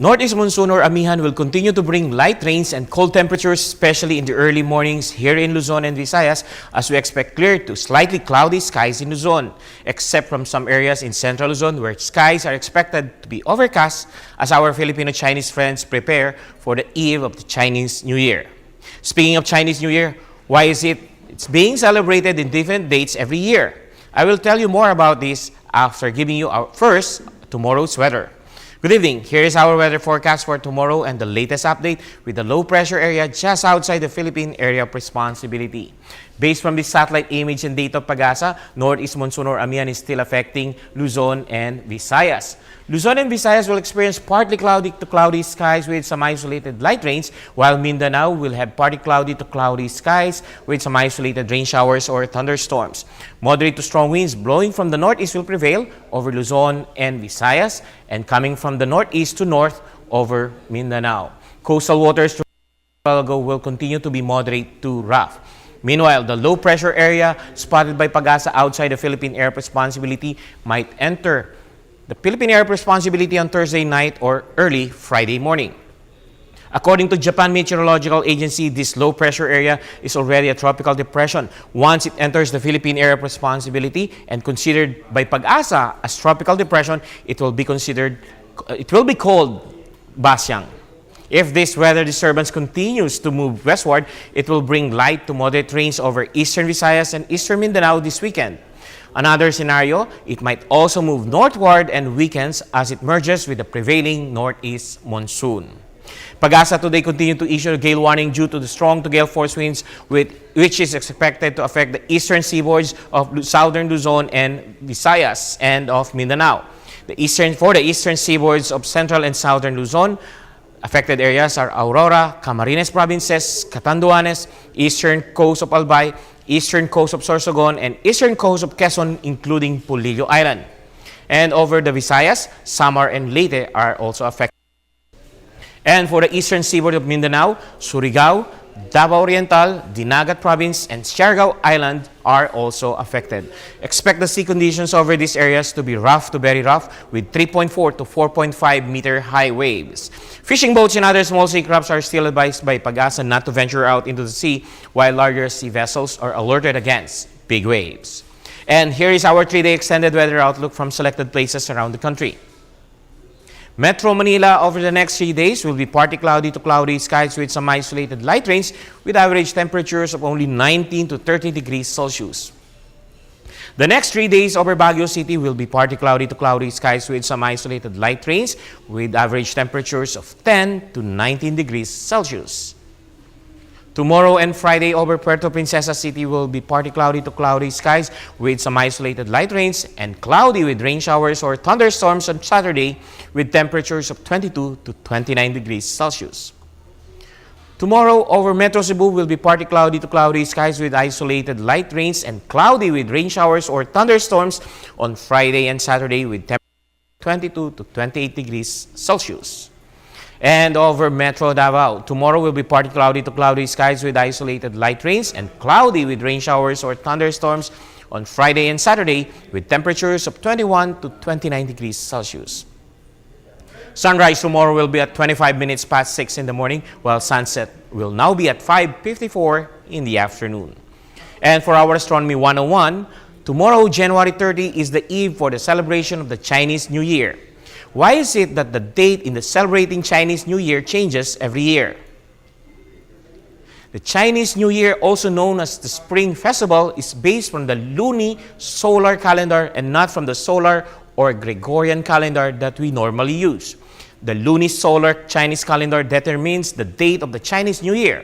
Northeast monsoon or amihan will continue to bring light rains and cold temperatures, especially in the early mornings here in Luzon and Visayas, as we expect clear to slightly cloudy skies in Luzon, except from some areas in central Luzon where skies are expected to be overcast as our Filipino-Chinese friends prepare for the eve of the Chinese New Year. Speaking of Chinese New Year, why is it? It's being celebrated in different dates every year. I will tell you more about this after giving you our first tomorrow's weather. Good evening. Here is our weather forecast for tomorrow and the latest update with the low pressure area just outside the Philippine area of responsibility. Based from this satellite image and data of Pag-asa, northeast monsoon or amihan is still affecting Luzon and Visayas. Luzon and Visayas will experience partly cloudy to cloudy skies with some isolated light rains, while Mindanao will have partly cloudy to cloudy skies with some isolated rain showers or thunderstorms. Moderate to strong winds blowing from the northeast will prevail over Luzon and Visayas and coming from the northeast to north over Mindanao. Coastal waters will continue to be moderate to rough. Meanwhile, the low pressure area spotted by Pag-asa outside the Philippine Area of Responsibility might enter the Philippine Area of Responsibility on Thursday night or early Friday morning. According to Japan Meteorological Agency, this low pressure area is already a tropical depression. Once it enters the Philippine Area of Responsibility and considered by Pag-asa as tropical depression, it will be called Basyang. If this weather disturbance continues to move westward, it will bring light to moderate rains over eastern Visayas and eastern Mindanao this weekend. Another scenario, it might also move northward and weakens as it merges with the prevailing northeast monsoon. Pag-asa today continued to issue a gale warning due to the strong to gale force winds which is expected to affect the eastern seaboards of southern Luzon and Visayas and of Mindanao. For the eastern seaboards of central and southern Luzon, affected areas are Aurora, Camarines provinces, Catanduanes, eastern coast of Albay, eastern coast of Sorsogon, and eastern coast of Quezon, including Pulillo Island. And over the Visayas, Samar and Leyte are also affected. And for the eastern seaboard of Mindanao, Surigao, Davao Oriental, Dinagat Province, and Siargao Island are also affected. Expect the sea conditions over these areas to be rough to very rough with 3.4 to 4.5 meter high waves. Fishing boats and other small sea crafts are still advised by Pag-asa not to venture out into the sea, while larger sea vessels are alerted against big waves. And here is our 3-day extended weather outlook from selected places around the country. Metro Manila over the next 3 days will be partly cloudy to cloudy skies with some isolated light rains with average temperatures of only 19 to 30 degrees Celsius. The next 3 days over Baguio City will be partly cloudy to cloudy skies with some isolated light rains with average temperatures of 10 to 19 degrees Celsius. Tomorrow and Friday over Puerto Princesa City will be partly cloudy to cloudy skies with some isolated light rains and cloudy with rain showers or thunderstorms on Saturday with temperatures of 22 to 29 degrees Celsius. Tomorrow over Metro Cebu will be partly cloudy to cloudy skies with isolated light rains and cloudy with rain showers or thunderstorms on Friday and Saturday with temperatures of 22 to 28 degrees Celsius. And over Metro Davao, tomorrow will be partly cloudy to cloudy skies with isolated light rains and cloudy with rain showers or thunderstorms on Friday and Saturday with temperatures of 21 to 29 degrees Celsius. Sunrise tomorrow will be at 25 minutes past 6 in the morning, while sunset will now be at 5:54 in the afternoon. And for our Astronomy 101, tomorrow, January 30, is the eve for the celebration of the Chinese New Year. Why is it that the date in the celebrating Chinese New Year changes every year? The Chinese New Year, also known as the Spring Festival, is based from the luni-solar calendar and not from the solar or Gregorian calendar that we normally use. The luni-solar Chinese calendar determines the date of the Chinese New Year.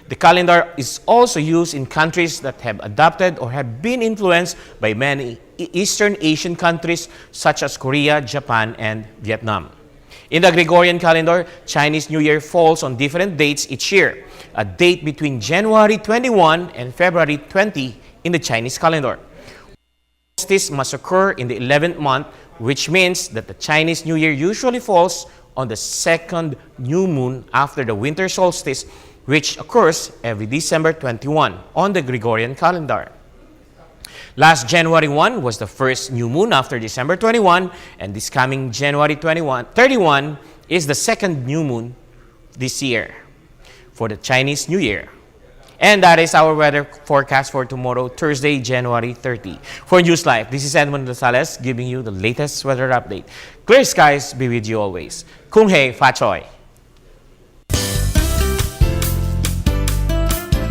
The calendar is also used in countries that have adopted or have been influenced by many Eastern Asian countries such as Korea, Japan, and Vietnam. In the Gregorian calendar, Chinese New Year falls on different dates each year. A date between January 21 and February 20 in the Chinese calendar. Solstice must occur in the 11th month, which means that the Chinese New Year usually falls on the second new moon after the winter solstice, which occurs every December 21 on the Gregorian calendar. Last January 1 was the first new moon after December 21, and this coming January 31 is the second new moon this year for the Chinese New Year. And that is our weather forecast for tomorrow, Thursday, January 30. For NewsLife, this is Edmond Rosales giving you the latest weather update. Clear skies be with you always. Kung hei, fa choi.